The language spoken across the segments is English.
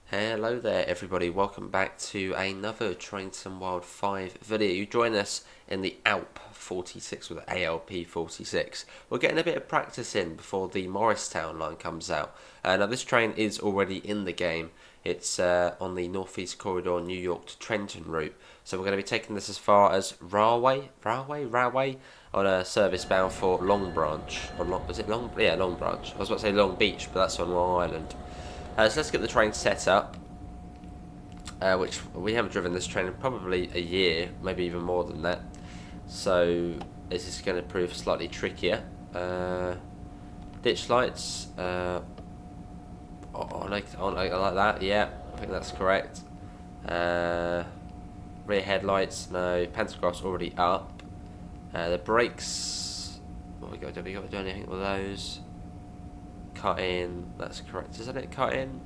Hello there everybody, welcome back to another Train Sim World 5 video. You join us in the ALP46 with ALP46. We're getting a bit of practice in before the Morristown line comes out. Now this train is already in the game. It's on the Northeast Corridor New York to Trenton route. So we're going to be taking this as far as Rahway on a service bound for Long Branch. Was it Long? Yeah, Long Branch. I was about to say Long Beach, but that's on Long Island. So let's get the train set up, which we haven't driven this train in probably a year, maybe even more than that. So this is going to prove slightly trickier. Ditch lights, like that, yeah, I think that's correct. Rear headlights, no. Pantograph's already up. The brakes, what we got to do? We got to do anything with those? Cut in, that's correct, isn't it? Cut in.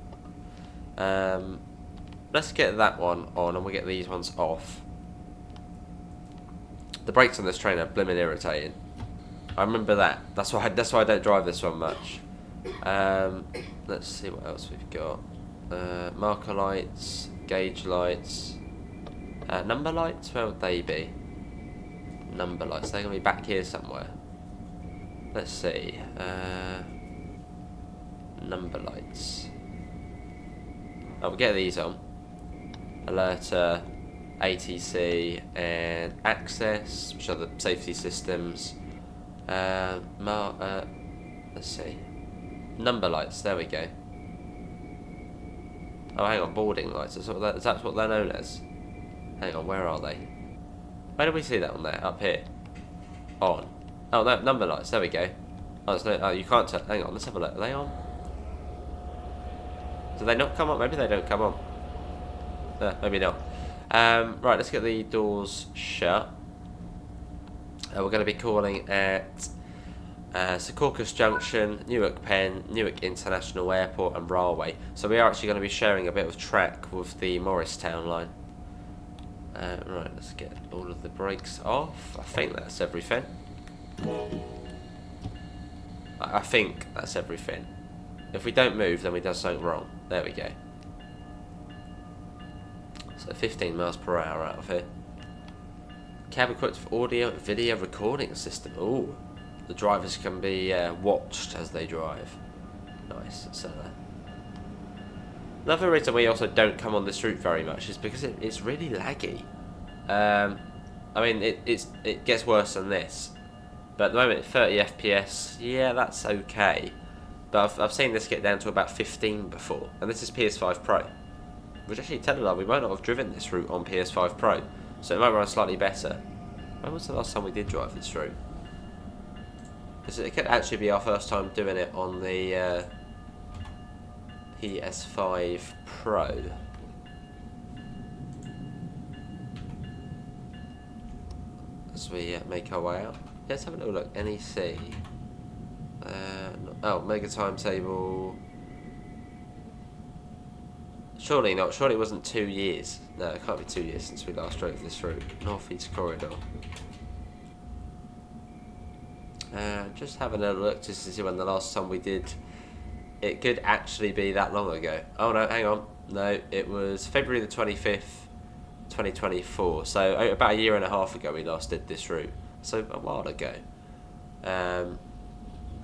Let's get that one on and we'll get these ones off. The brakes on this train are blimmin' irritating. I remember that. That's why I don't drive this one much. Let's see what else we've got. Marker lights, gauge lights, number lights. Where would they be? Number lights. They're gonna be back here somewhere. Let's see. Number lights. We'll get these on. Alerter, ATC, and access, which are the safety systems. Let's see. Number lights, there we go. Oh, hang on, boarding lights. That's what they're known as. Hang on, where are they? Where did we see that on there? Up here. On. Oh, no, number lights, there we go. Oh, you can't tell. Hang on, let's have a look. Are they on? Do they not come on? Maybe they don't come on. Maybe not. Right, let's get the doors shut. We're going to be calling at Secaucus Junction, Newark Penn, Newark International Airport and Rahway. So we are actually going to be sharing a bit of track with the Morristown line. Right, let's get all of the brakes off. I think that's everything. I think that's everything. If we don't move, then we do something wrong. There we go. So 15 miles per hour out of here. Cab equipped with audio and video recording system. Ooh, the drivers can be watched as they drive. Nice. So another reason we also don't come on this route very much is because it's really laggy. I mean, it gets worse than this, but at the moment 30 FPS. Yeah, that's okay. But I've seen this get down to about 15 before, and this is PS5 Pro. Which actually, tell you, we might not have driven this route on PS5 Pro, so it might run slightly better. When was the last time we did drive this route? Because it could actually be our first time doing it on the PS5 Pro. As we make our way out. Let's have a little look. NEC. Oh, mega timetable. Surely not. Surely it wasn't 2 years. No, it can't be 2 years since we last drove this route. Northeast Corridor. Just having a look just to see when the last time we did. It could actually be that long ago. Oh no, hang on. No, it was February the 25th, 2024. So about a year and a half ago we last did this route. So a while ago.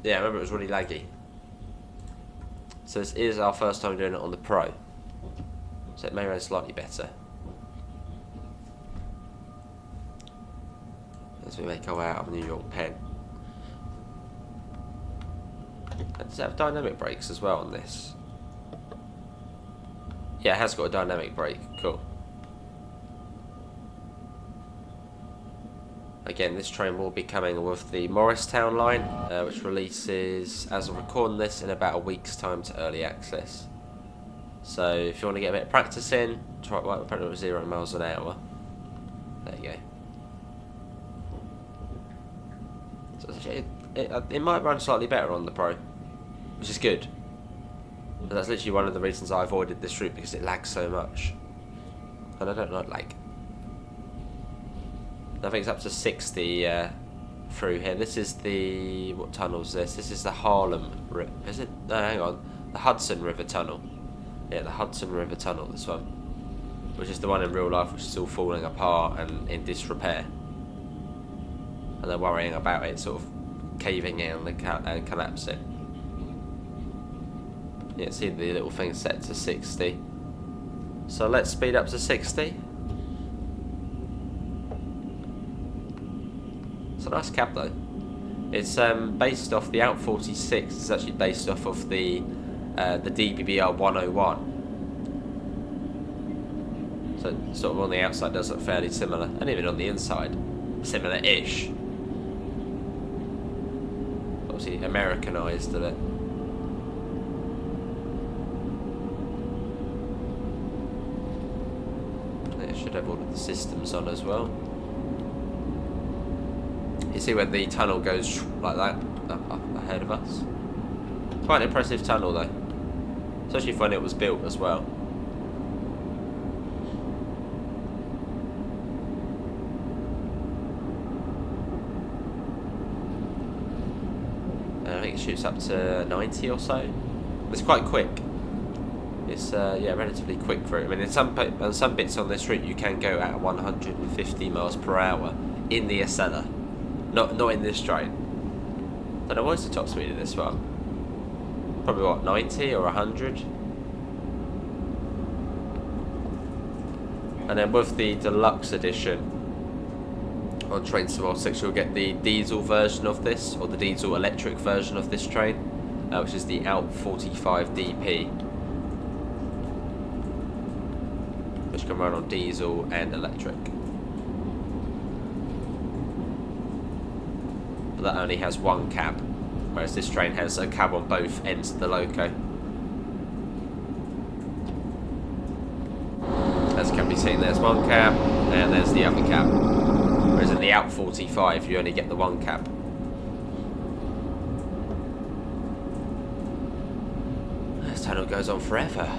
Yeah, I remember it was really laggy. So this is our first time doing it on the Pro. So it may run slightly better. As we make our way out of New York Penn. Does it have dynamic brakes as well on this? Yeah, it has got a dynamic brake. Cool. Again, this train will be coming with the Morristown line, which releases, as of recording this, in about a week's time to early access. So if you want to get a bit of practice in, try it with 0 miles an hour. There you go. So it might run slightly better on the Pro, which is good. But that's literally one of the reasons I avoided this route, because it lags so much. And I don't like lag. I think it's up to 60 through here. This is the... what tunnel is this? This is the Harlem... Is it? No, hang on. The Hudson River Tunnel. Yeah, the Hudson River Tunnel, this one. Which is the one in real life which is all falling apart and in disrepair. And they're worrying about it sort of caving in and collapsing. Yeah, see the little thing set to 60. So let's speed up to 60. It's a nice cab though. It's based off the ALP46. It's actually based off of the DBBR 101. So sort of on the outside does look fairly similar, and even on the inside, similar-ish. Obviously Americanized a bit. It should have all of the systems on as well. You see when the tunnel goes like that up ahead of us. Quite an impressive tunnel though, especially when it was built as well. I think it shoots up to 90 or so. It's quite quick. It's yeah, relatively quick route. I mean, in some bits on this route you can go at 150 miles per hour in the Acela. Not in this train. Don't know what's the top speed of this one. Probably what, 90 or 100. And then with the deluxe edition on Train Sim World 6, you'll get the diesel version of this, or the diesel electric version of this train, which is the ALP45 DP, which can run on diesel and electric. But that only has one cab, whereas this train has a cab on both ends of the loco. As can be seen, there's one cab and there's the other cab. Whereas in the ALP45 you only get the one cab. This tunnel goes on forever.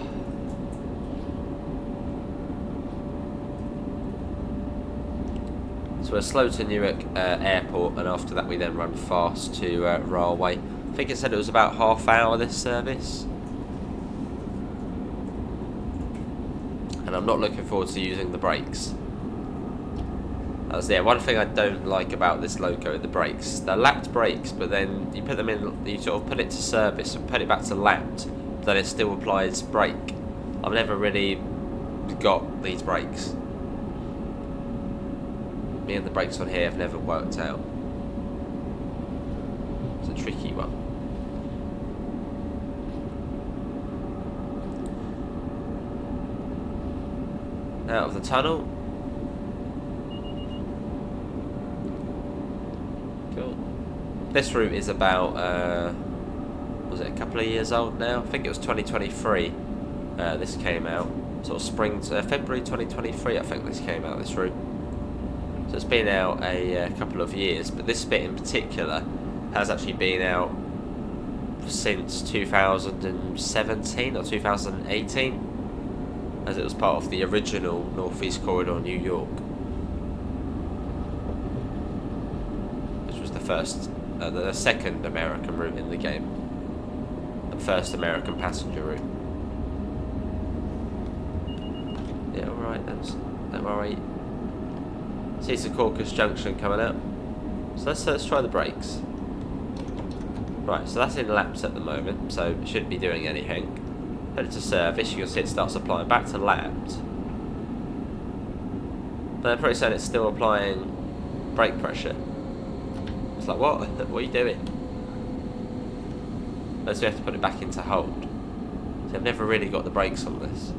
So we're slow to Newark Airport, and after that we then run fast to Rahway. I think it said it was about half hour this service. And I'm not looking forward to using the brakes. That's one thing I don't like about this loco, the brakes. They're lapped brakes, but then you put them in, you sort of put it to service and put it back to lapped, but then it still applies brake. I've never really got these brakes. Me and the brakes on here have never worked out. It's a tricky one. Out of the tunnel. Cool. This route is about, was it a couple of years old now? I think it was 2023 this came out. Sort of spring to February 2023 I think this came out, this route. So it's been out a couple of years, but this bit in particular has actually been out since 2017 or 2018, as it was part of the original Northeast Corridor New York, which was the second American route in the game, the first American passenger route. Yeah, alright, don't worry. See Secaucus Junction coming up. So let's try the brakes. Right, so that's in laps at the moment, so it shouldn't be doing anything. Put it to service, you can see it starts applying back to lapped. But I'm pretty certain it's still applying brake pressure. It's like, what? What are you doing? So we have to put it back into hold. So I've never really got the brakes on this.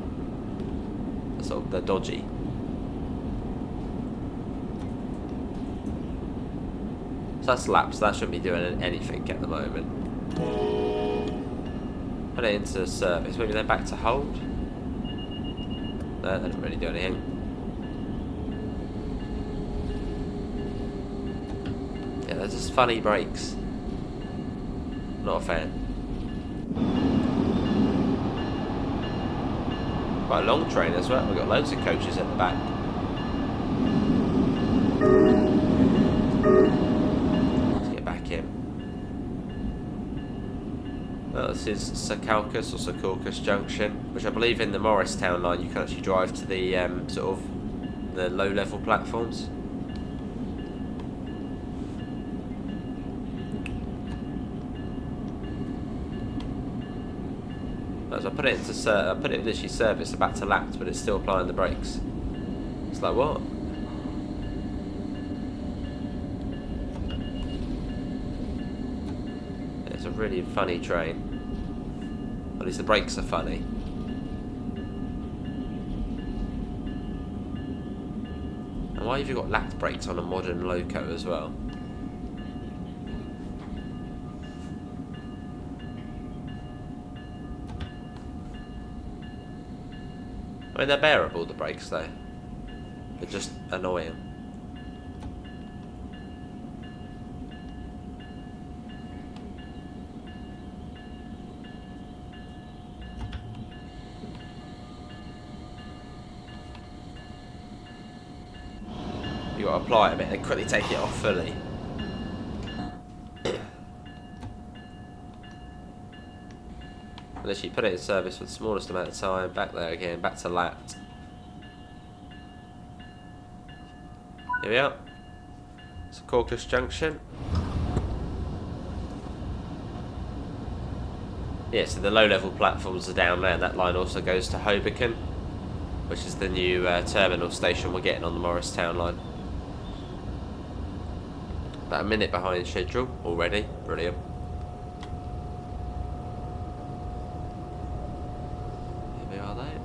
They're dodgy. So that's lapped, so that shouldn't be doing anything at the moment. Put it into service, maybe then back to hold. No, that didn't really do anything. Yeah, they're just funny brakes. Not a fan. Quite a long train as well, we've got loads of coaches at the back. Well, this is Secaucus or Secaucus Junction, which I believe in the Morristown Line you can actually drive to the sort of the low-level platforms. As I put it into literally service, about to lapse, but it's still applying the brakes. It's like, what? It's a really funny train. At least the brakes are funny. And why have you got lap brakes on a modern loco as well? I mean, they're bearable, the brakes, though. They're just annoying. You got to apply it a bit and quickly take it off fully. Unless you put it in service for the smallest amount of time, back there again, back to lapped. Here we are. It's Secaucus Junction. Yeah, so the low-level platforms are down there, and that line also goes to Hoboken, which is the new terminal station we're getting on the Morristown Line. About a minute behind schedule already. Brilliant. Here we are there.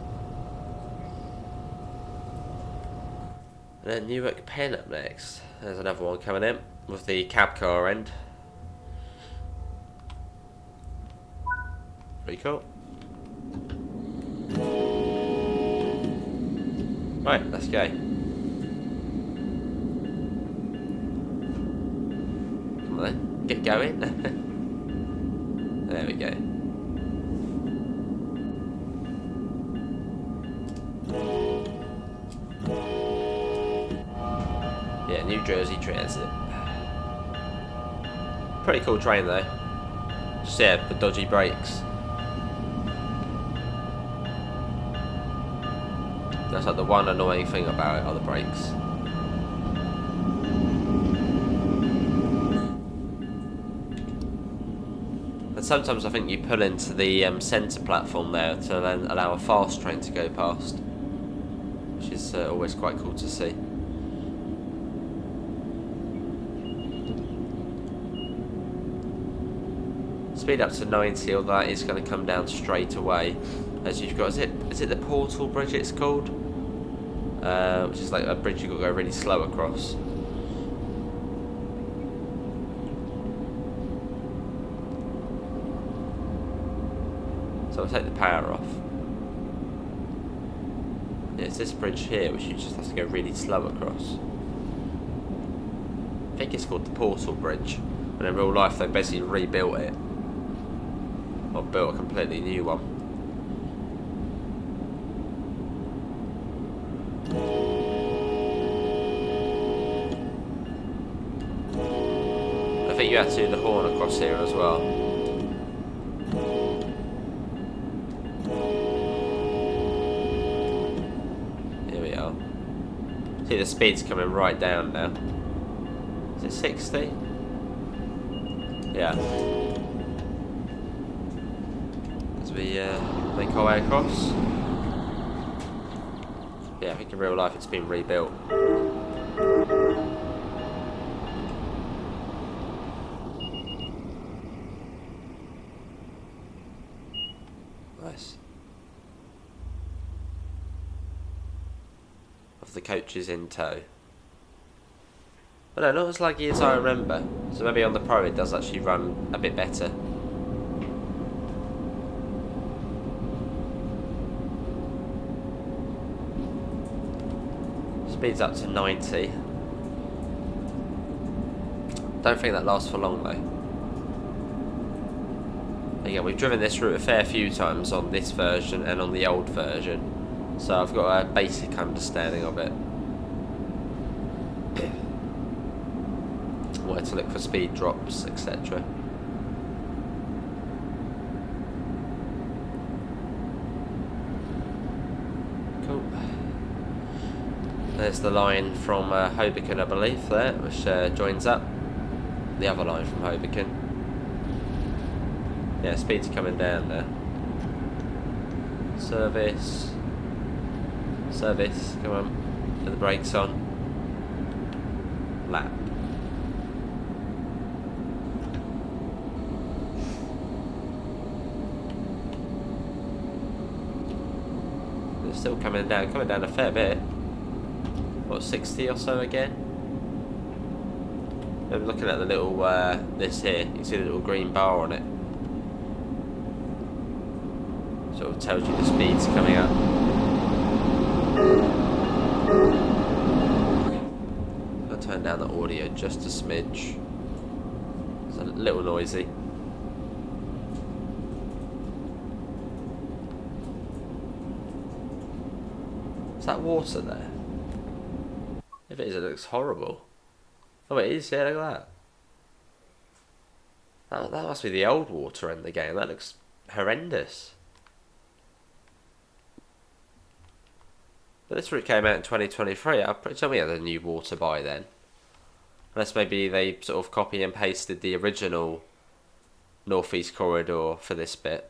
And then Newark Penn up next. There's another one coming in with the cab car end. Pretty cool. Right, let's go. Come on then, get going. There we go. Yeah, New Jersey Transit. Pretty cool train though. Just yeah, the dodgy brakes. That's like the one annoying thing about it, are the brakes. And sometimes I think you pull into the centre platform there to then allow a fast train to go past, which is always quite cool to see. Speed up to 90, although that is going to come down straight away. As you've got, is it the Portal Bridge it's called? Which is like a bridge you've got to go really slow across. So I'll take the power off. Yeah, it's this bridge here which you just have to go really slow across. I think it's called the Portal Bridge, but in real life they basically rebuilt it. Or built a completely new one. I think you have to do the horn across here as well. Here we are. See the speed's coming right down now. Is it 60? Yeah. As we make our way across. Yeah, I think in real life it's been rebuilt. Nice. Of the coaches in tow. But no, not as laggy as I remember. So maybe on the Pro it does actually run a bit better. Speeds up to 90. Don't think that lasts for long though. Again, we've driven this route a fair few times on this version and on the old version, so I've got a basic understanding of it. Where to look for speed drops, etc. There's the line from Hoboken, I believe, there, which joins up the other line from Hoboken. Yeah, speed's coming down there. Service. Service, come on. Put the brakes on. Lap. It's still coming down a fair bit. What, 60 or so again? I'm looking at the little, this here, you can see the little green bar on it. Sort of tells you the speeds coming up. I'll turn down the audio just a smidge. It's a little noisy. Is that water there? If it is, it looks horrible. Oh, it is, yeah, look at that. That must be the old water in the game. That looks horrendous. But this route came out in 2023. I'm pretty sure we had a new water by then. Unless maybe they sort of copy and pasted the original Northeast Corridor for this bit.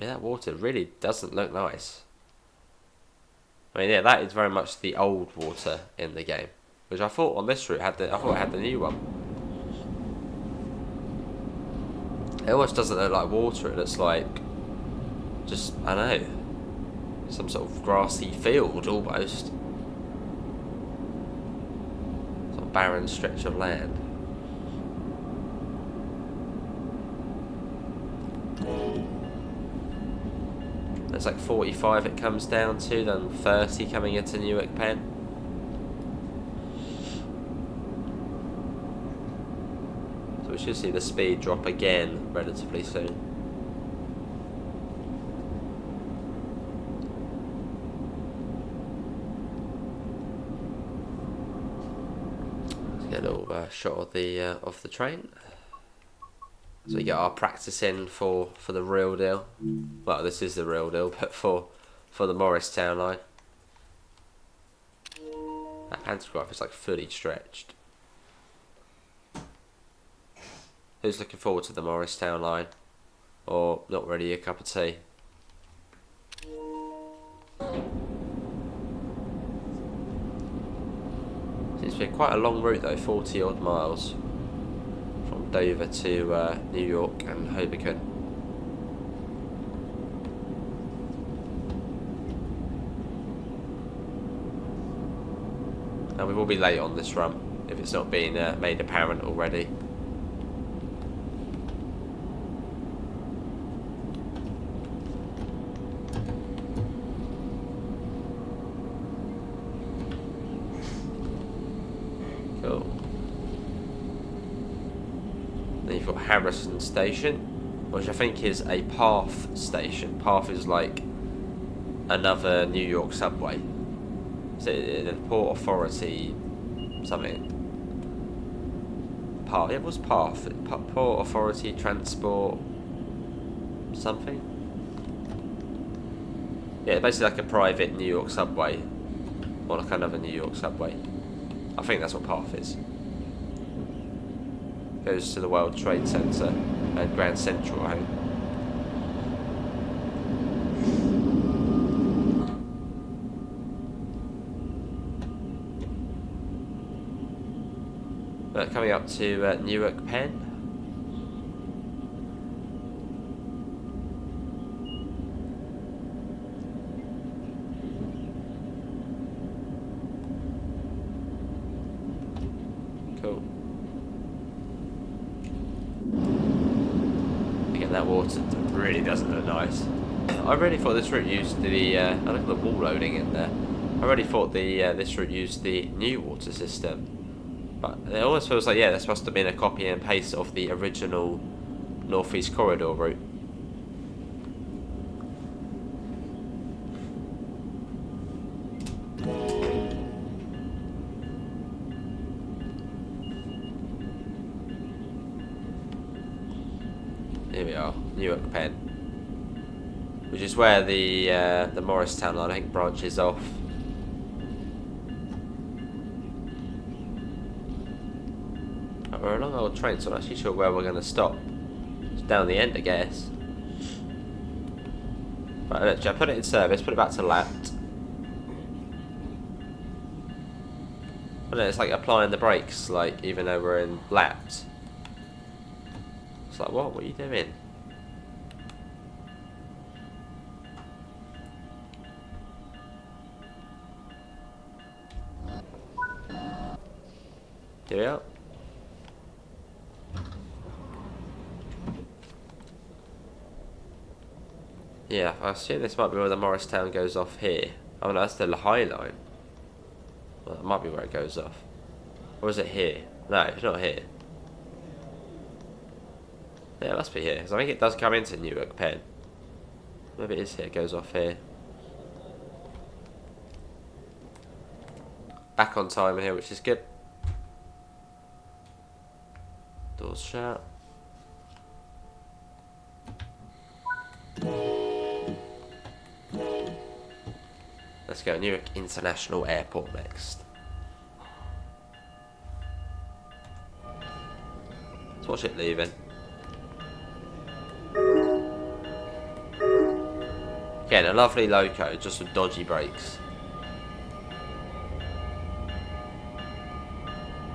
Yeah, that water really doesn't look nice. I mean, yeah, that is very much the old water in the game, which I thought on this route I thought it had the new one. It almost doesn't look like water. It looks like just, I don't know, some sort of grassy field almost. Some barren stretch of land. It's like 45 it comes down to, then 30 coming into Newark Penn. So we should see the speed drop again relatively soon. Let's get a little shot of the train. So we get our practice in for the real deal. Well, this is the real deal, but for the Morristown line. That pantograph is like fully stretched. Who's looking forward to the Morristown line? Or not really a cup of tea? It's been quite a long route though, 40 odd miles. From Dover to New York and Hoboken. And we will be late on this run if it's not been made apparent already. Cool. Then you've got Harrison Station, which I think is a PATH station. PATH is like another New York subway. So the Port Authority something. PATH. It was PATH. Port Authority Transport something. Yeah, basically like a private New York subway, or like another New York subway. I think that's what PATH is. Goes to the World Trade Center and Grand Central, I think. But coming up to Newark Penn. Cool. Again, that water really doesn't look nice. I really thought this route used the, I look at the wall loading in there. I really thought this route used the new water system. But it almost feels like, yeah, this must have been a copy and paste of the original Northeast Corridor route. Here we are, Newark Penn, which is where the Morristown line, I think, branches off. Right, we're a long old train, so I'm not actually sure where we're going to stop. It's down the end, I guess. Right, look, I put it in service, put it back to lapped. But then it's like applying the brakes, like, even though we're in lapped. It's like, what are you doing? Here we are. Yeah, I assume this might be where the Morristown goes off here. Oh no, that's the Rahway line. Well, that might be where it goes off. Or is it here? No, it's not here. Yeah, it must be here, because I think it does come into Newark Penn. Maybe it is here, it goes off here. Back on time in here, which is good. Doors shut. Let's go Newark International Airport next. Let's watch it leaving. Again, a lovely loco, just with dodgy brakes.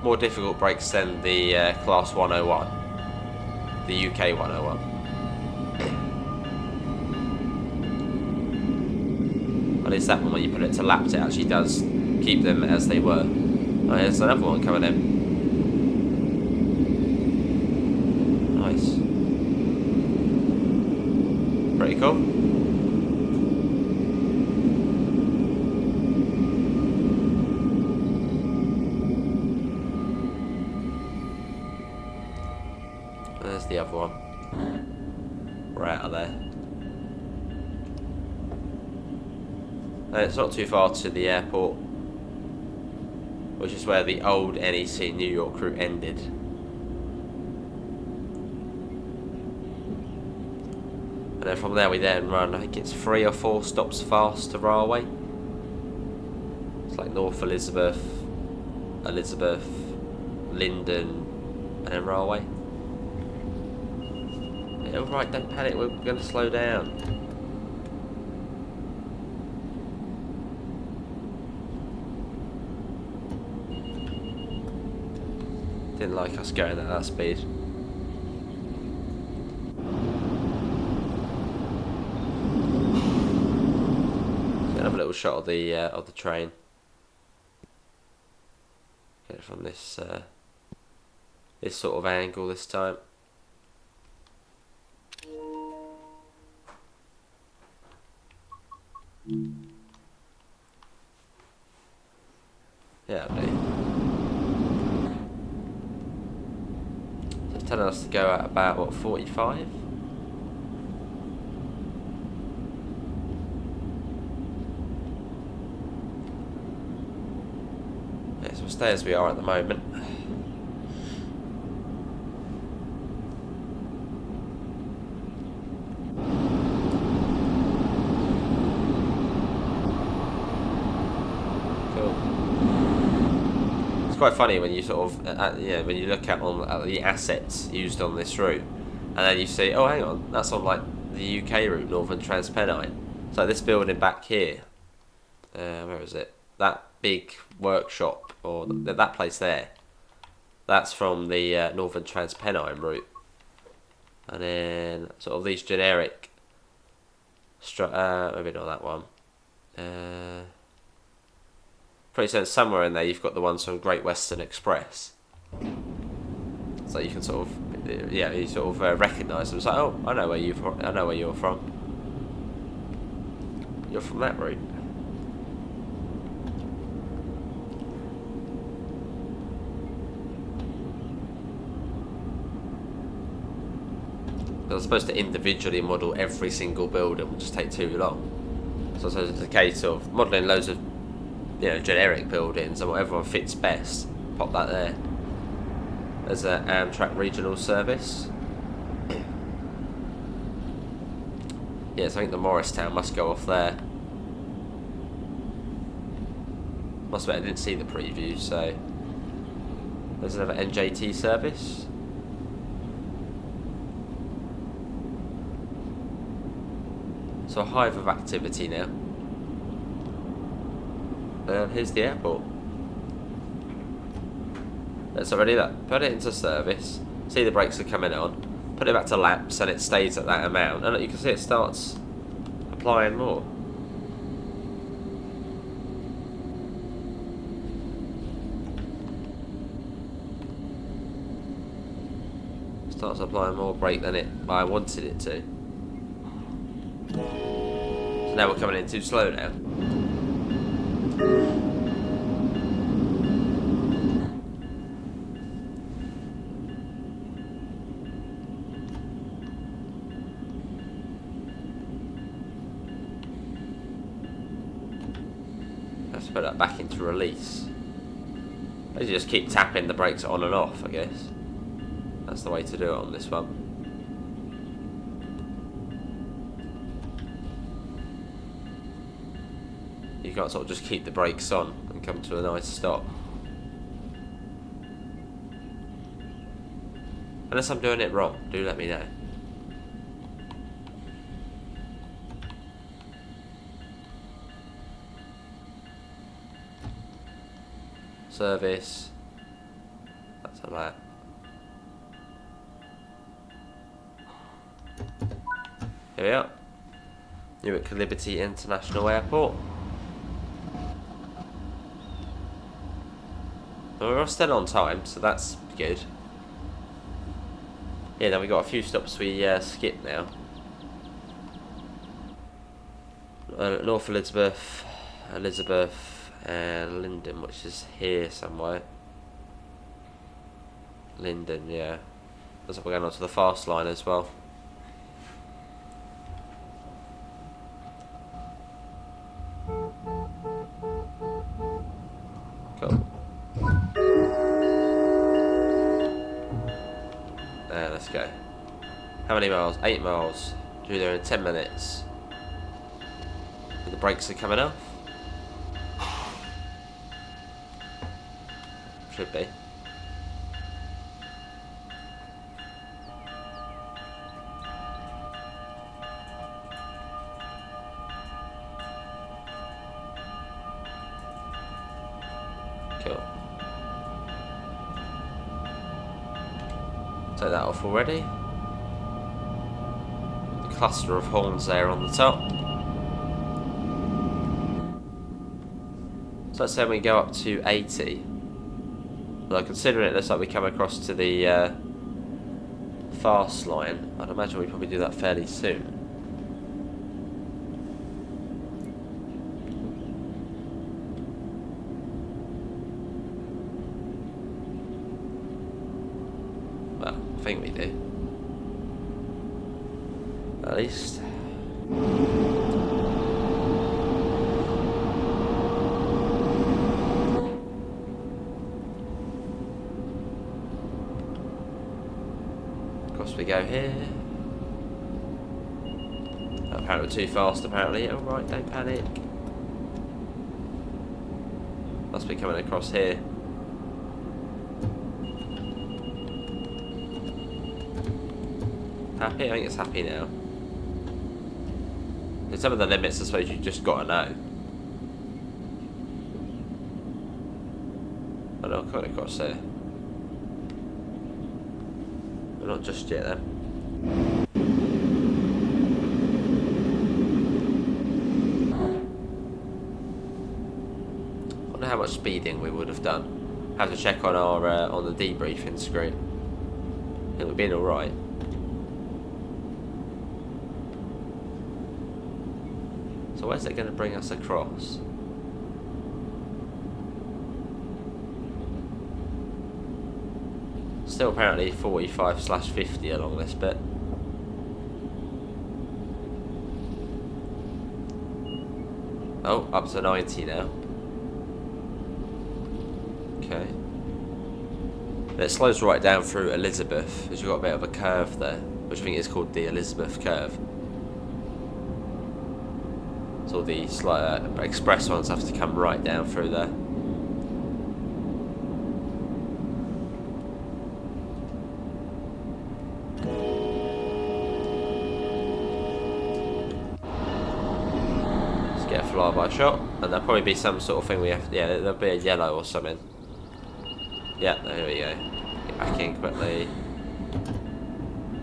More difficult brakes than the Class 101. The UK 101. At least that one, when you put it to lapped, it actually does keep them as they were. Oh, there's another one coming in. Nice. Pretty cool. There's the other one. We're out of there. And it's not too far to the airport, which is where the old NEC New York route ended. And then from there we then run, I think it's 3 or 4 stops fast to Rahway. It's like North Elizabeth, Linden, and then Rahway. Yeah, alright, don't panic, we're going to slow down. Didn't like us going at that speed. Get a little shot of the train. Get it from this this sort of angle this time. Yeah, telling us to go at about, what, 45? Yeah, so we'll stay as we are at the moment. It's quite funny when you sort of, when you look at the assets used on this route, and then you see, oh, hang on, that's on like the UK route, Northern Transpennine. So this building back here, where is it? That big workshop, or that place there, that's from the Northern Transpennine route. And then sort of these generic, maybe not that one. Pretty certain somewhere in there you've got the ones from Great Western Express. So you can sort of, you sort of recognise them. It's like, oh, I know where you're from. You're from that route. I was supposed to individually model every single building, would just take too long. So it's a case of modelling loads of generic buildings and whatever one fits best, pop that there. There's an Amtrak regional service. Yes, I think the Morristown must go off there. Must admit, I didn't see the preview, so There's another NJT service. So a hive of activity now. And here's the airport. It's already that. Put it into service. See the brakes are coming on. Put it back to laps and it stays at that amount. And you can see it starts applying more. Starts applying more brake than I wanted it to. So now we're coming in too slow now. Let's put that back into release. Basically just keep tapping the brakes on and off, I guess. That's the way to do it on this one. You can't sort of just keep the brakes on and come to a nice stop. Unless I'm doing it wrong, do let me know. Service. That's a lap. Here we are. Newark Liberty International Airport. Well, we're still on time, so that's good. Yeah, then we got a few stops we skipped now. North Elizabeth, and Linden, which is here somewhere. Linden, yeah. Looks like we're going on to the fast line as well. Cool. Let's go. How many miles? 8 miles. Due there in 10 minutes. And the brakes are coming off. Should be. Cool. Take that off already. The cluster of horns there on the top. So let's say we go up to 80. Well, considering it looks like we come across to the fast line, I'd imagine we probably do that fairly soon. Well, I think we do. At least. We go here. Apparently we're too fast, apparently. Alright, don't panic. Must be coming across here. Happy? I think it's happy now. There's some of the limits I suppose you just gotta know. I know, coming across here. Not just yet then. I wonder how much speeding we would have done. Have to check on our on the debriefing screen. I think we've been alright. So where's it going to bring us across? Still apparently 45/50 along this bit. Oh, up to 90 now. Okay. And it slows right down through Elizabeth, because you've got a bit of a curve there, which I think is called the Elizabeth curve. So the express ones have to come right down through there. flyby shot, and there'll probably be some sort of thing we have. Yeah, there'll be a yellow or something. Yeah, there we go. Get back in quickly.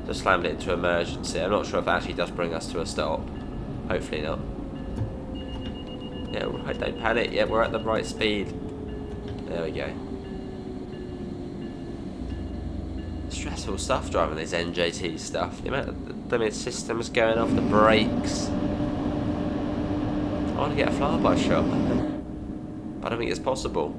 Just slammed it into emergency. I'm not sure if it actually does bring us to a stop. Hopefully not. Yeah, right, don't panic. Yeah, we're at the right speed. There we go. Stressful stuff driving these NJT stuff. The amount of the systems going off, the brakes. I want to get a flyby shot, but I don't think it's possible.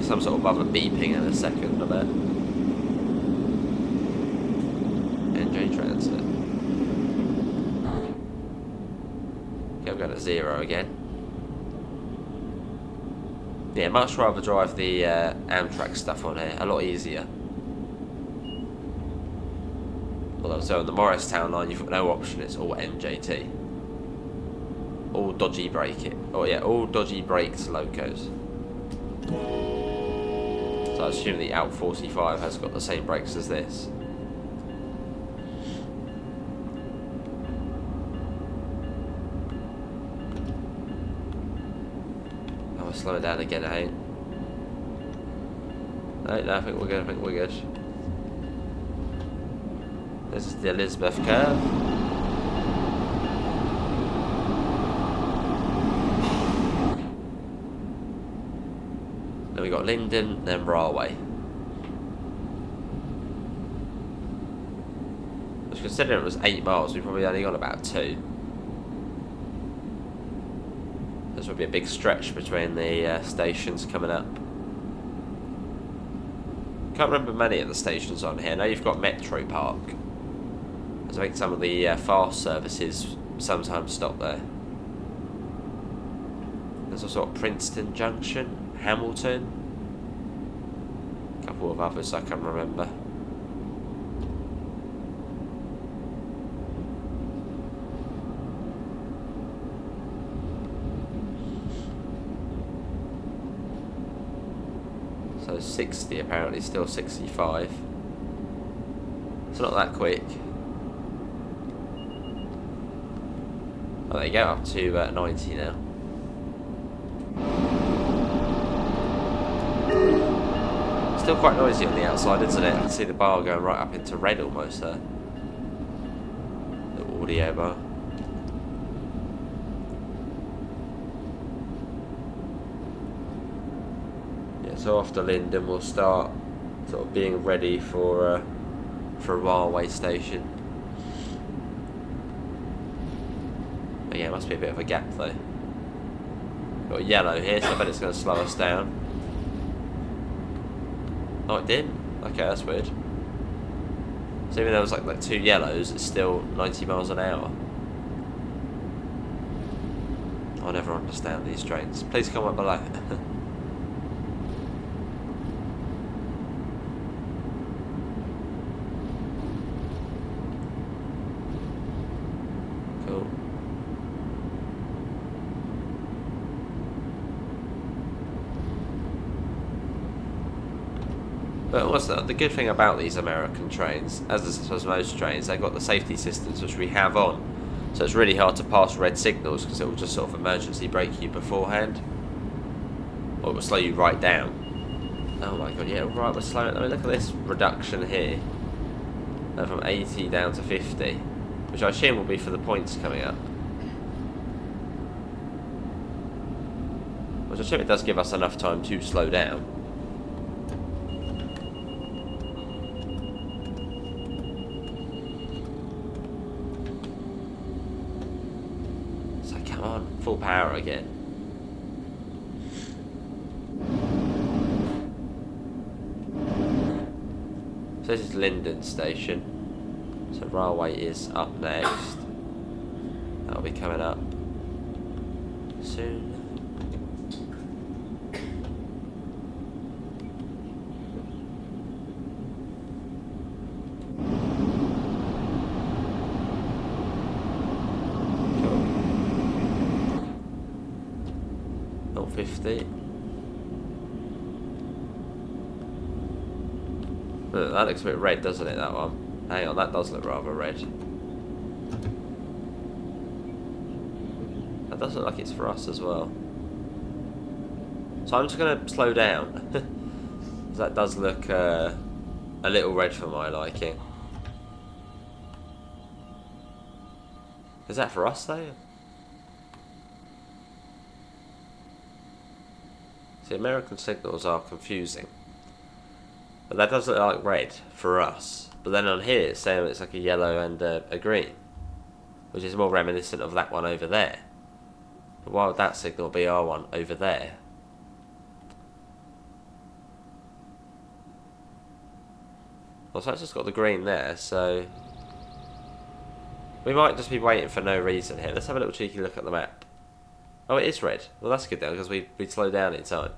Some sort of other beeping in a second, I bet. NJ Transit. Okay, I'm going to 0 again. Yeah, much rather drive the Amtrak stuff on here, a lot easier. Although, so on the Morristown line, you've got no option, it's all NJT. All dodgy brake Oh yeah, all dodgy braked locos. So I assume the ALP45 has got the same brakes as this. Oh, we'll slow it down again, I think. No, I think we're good, This is the Elizabeth curve. Then we got Linden, then Rahway. Which, considering it was 8 miles, we probably only got about 2. This would be a big stretch between the stations coming up. Can't remember many of the stations on here. Now you've got Metro Park. I think some of the fast services sometimes stop there. There's also Princeton Junction, Hamilton, a couple of others I can remember. So 60 apparently, still 65. It's not that quick. Oh, there you go, up to 90 now. Still quite noisy on the outside, isn't it? I can see the bar going right up into red almost there. The audio bar. Yeah, so after Linden we'll start sort of being ready for Rahway Station. But yeah, it must be a bit of a gap though. Got a yellow here, so I bet it's going to slow us down. Oh, it did? Okay, that's weird. So even though there was like 2 yellows, it's still 90 miles an hour. I'll never understand these trains. Please comment below. Cool. But what's the good thing about these American trains, as is most trains, they've got the safety systems which we have on. So it's really hard to pass red signals because it will just sort of emergency brake you beforehand. Or it will slow you right down. Oh my god, yeah, right, we're slowing. I mean, look at this reduction here. From 80 down to 50. Which I assume will be for the points coming up. Which I assume it does give us enough time to slow down. Come on, full power again. So this is Linden Station. So Rahway is up next. That'll be coming up soon. Cool. 450. Look, that looks a bit red, doesn't it, that one? Hang on, that does look rather red. That does look like it's for us as well. So I'm just going to slow down. That does look a little red for my liking. Is that for us though? See, American signals are confusing. But that does look like red for us. But then on here it's saying it's like a yellow and a green, which is more reminiscent of that one over there. But why would that signal be our one over there? Well, so it's just got the green there, so we might just be waiting for no reason here. Let's have a little cheeky look at the map. Oh, it is red. Well, that's good then, because we'd slow down in time.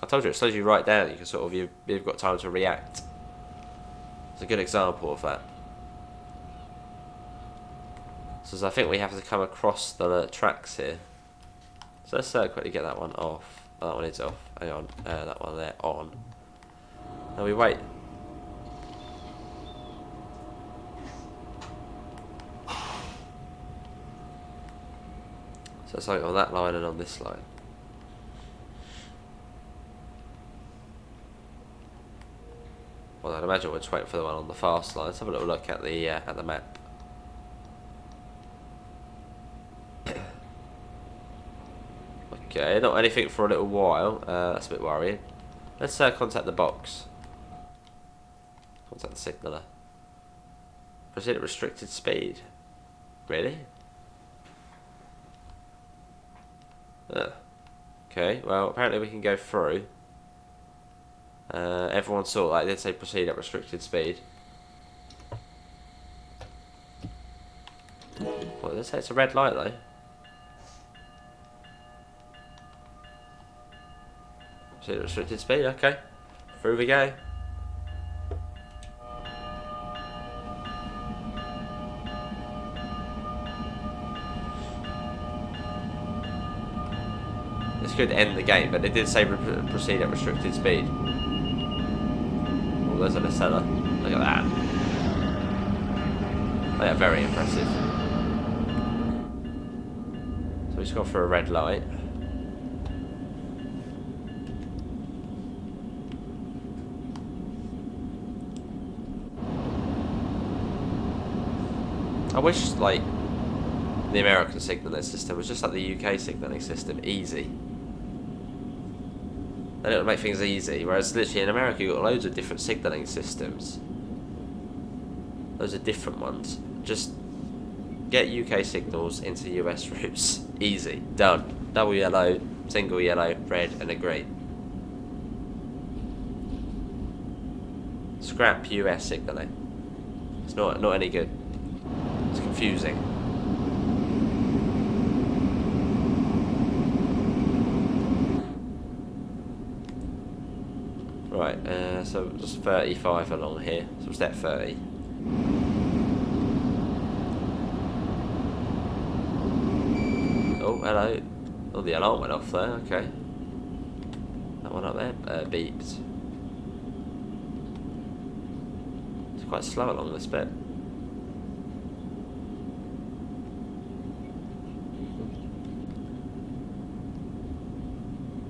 I told you, it slows you right down. You can sort of, you've got time to react. It's a good example of that. So I think we have to come across the tracks here. So let's quickly get that one off. Oh, that one is off. Hang on, that one there on. Now we wait. So it's like on that line and on this line. Well, I'd imagine we're just waiting for the one on the fast line. Let's have a little look at the map. Okay, not anything for a little while. That's a bit worrying. Let's contact the box. Contact the signaller. Proceed at restricted speed. Really? Okay, well, apparently we can go through. Everyone saw that. I did say proceed at restricted speed. Well, let's say it's a red light though. Proceed at restricted speed, okay. Through we go. This could end the game, but it did say proceed at restricted speed. Oh, there's a Nacella. Look at that. Oh, yeah, very impressive. So we just gone for a red light. I wish, like, the American signalling system was just like the UK signalling system, easy. Then it would make things easy, whereas literally in America you've got loads of different signalling systems. Those are different ones. Just get UK signals into US routes. Easy. Done. Double yellow, single yellow, red and a green. Scrap US signalling. It's not any good. It's confusing. Right, so just 35 along here. So we'll step 30. Oh, hello. Oh, the alarm went off there, okay. That one up there beeped. It's quite slow along this bit.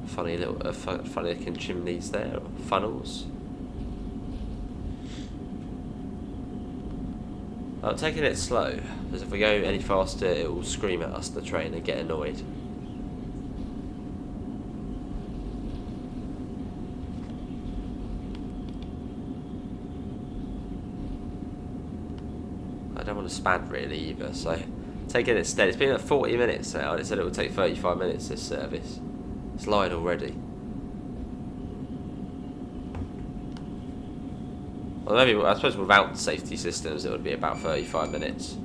Funny little, funny looking chimneys there, or funnels. I'm taking it slow, because if we go any faster it will scream at us, the train, and get annoyed. I don't want to span really either, so taking it steady. It's been like 40 minutes now, and it said it would take 35 minutes this service. It's light already. Well, maybe, I suppose without the safety systems it would be about 35 minutes.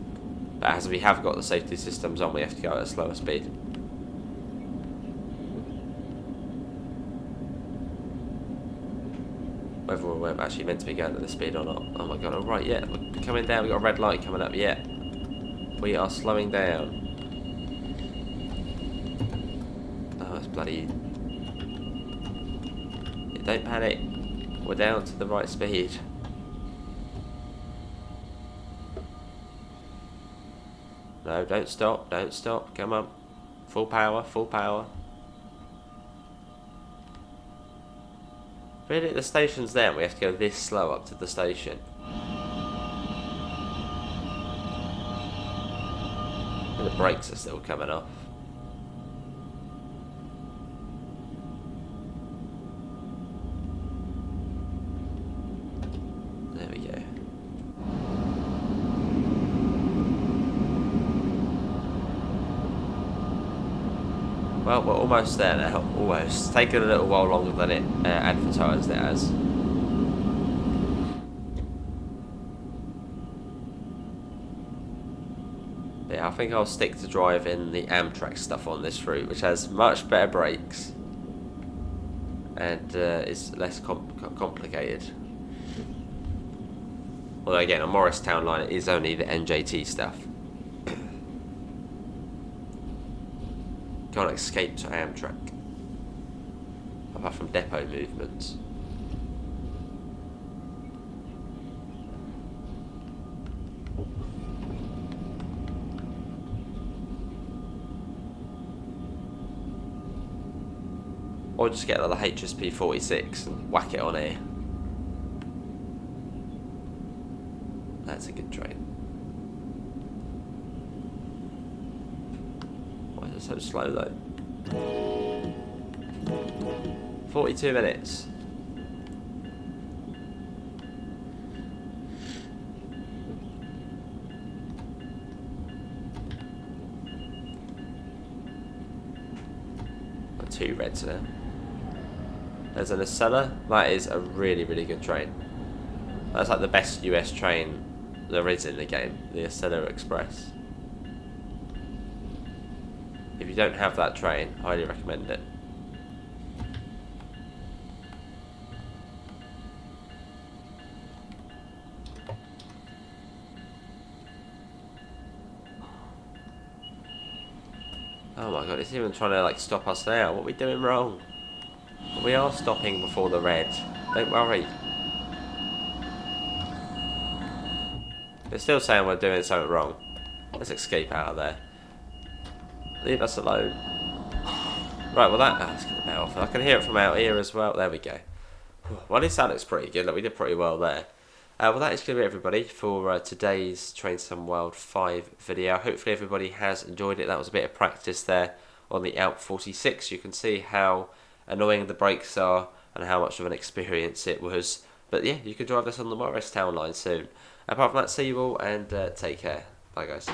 But as we have got the safety systems on, we have to go at a slower speed. Whether we're actually meant to be going at this speed or not. Oh my god, alright, yeah, we're coming down, we've got a red light coming up, yeah. We are slowing down. bloody... Don't panic. We're down to the right speed. No, don't stop, don't stop. Come on. Full power, full power. Really, the station's there and we have to go this slow up to the station. And the brakes are still coming off. There we go. Well, we're almost there now. Almost. Taken a little while longer than it advertised it as. Yeah, I think I'll stick to driving the Amtrak stuff on this route, which has much better brakes and is less complicated. Although again, on Morristown Line it is only the NJT stuff. Can't escape to Amtrak, apart from depot movements. Or just get another ALP46 and whack it on here. That's a good train. Why is it so slow though? 42 minutes. Got 2 reds there. There's an Acela. That is a really, really good train. That's like the best US train there is in the game, the Acela Express. If you don't have that train, I highly recommend it. Oh my god, it's even trying to like stop us now. What are we doing wrong? We are stopping before the red. Don't worry. They're still saying we're doing something wrong. Let's escape out of there. Leave us alone. Right, well let's get the bell off. I can hear it from out here as well. There we go. Well, this looks pretty good. Look, we did pretty well there. Well, that is going to be everybody for today's Train Sim World 5 video. Hopefully everybody has enjoyed it. That was a bit of practice there on the ALP46. You can see how annoying the brakes are and how much of an experience it was. But yeah, you can drive this on the Morristown Line soon. Apart from that, see you all and take care. Bye guys.